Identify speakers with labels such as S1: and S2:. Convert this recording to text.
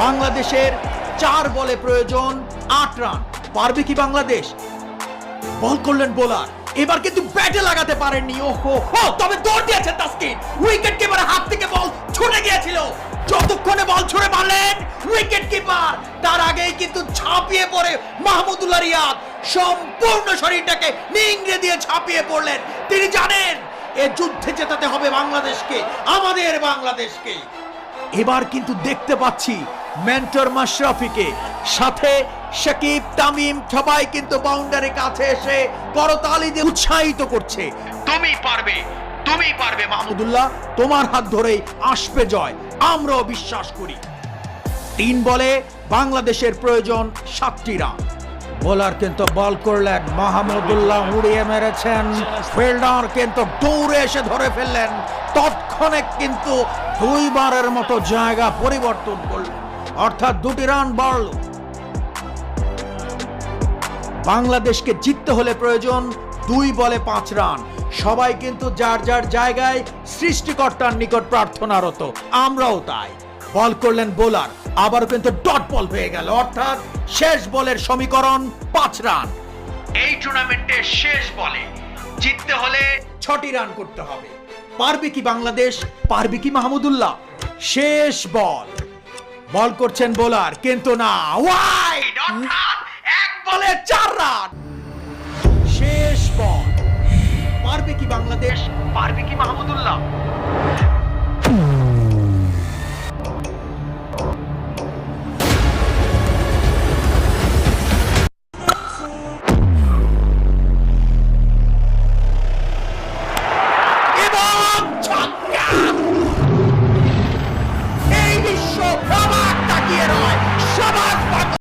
S1: বাংলাদেশের 4 বলে প্রয়োজন 8 রান। পারবে কি বাংলাদেশ? বল করলেন বোলার, এবার কিন্তু ব্যাটে লাগাতে পারেননি। ওহো হো, তবে দৌড় দিয়েছেন তাসকিন। উইকেট কিপারের হাত থেকে বল ছুটে গিয়েছিল। যতক্ষণে বল ছুড়ে মারলেন উইকেট কিপার, তার আগেই কিন্তু ঝাঁপিয়ে পড়ে মাহমুদুল্লাহ রিয়াদ সম্পূর্ণ শরীরটাকে নিংড়ে দিয়ে ঝাঁপিয়ে পড়লেন। তিনি জানেন এ যুদ্ধে জেতাতে হবে বাংলাদেশকে, আমাদের বাংলাদেশকে। এবার কিন্তু দেখতে পাচ্ছি মেন্টর মাশরাফিকে, সাথে শাকিব, তামিম সবাই কিন্তু বাউন্ডারি কাছে এসে করতালি দিয়ে উৎসাহিত করছে। তুমি পারবে, তুমি পারবে মাহমুদুল্লাহ, তোমার হাত ধরেই আসবে জয়, আমরাও বিশ্বাস করি। 3 বলে বাংলাদেশের প্রয়োজন 7টি রান। বোলার কিন্তু বল করলেন, মাহমুদুল্লাহ উড়িয়ে মেরেছেন, ফিল্ডার কিন্তু দৌড়ে এসে ধরে ফেললেন। তৎক্ষণে কিন্তু 2 বারের মতো জায়গা পরিবর্তন করলেন, অর্থাৎ 2টি রান বাড়ল। বাংলাদেশকে জিততে হলে প্রয়োজন 2 বলে 5 রান। সবাই কিন্তু যার যার জায়গায় সৃষ্টিকর্তার নিকট প্রার্থনারত, আমরাও তাই। বল করলেন বোলার, আবারও কিন্তু ডট বল হয়ে গেল, অর্থাৎ শেষ বলের সমীকরণ 5 রান। এই টুর্নামেন্টের শেষ বলে জিততে হলে 6টি রান করতে হবে। পারবে কি বাংলাদেশ? পারবে কি মাহমুদুল্লাহ? শেষ বল, বল করছেন বোলার, কিন্তু না, ওয়াইড, অর্থাৎ 1 বলে 4 রান। শেষ বল, পারবে কি বাংলাদেশ? পারবে কি মাহমুদুল্লাহ? এবং ছক্কা! এই বিশ্ব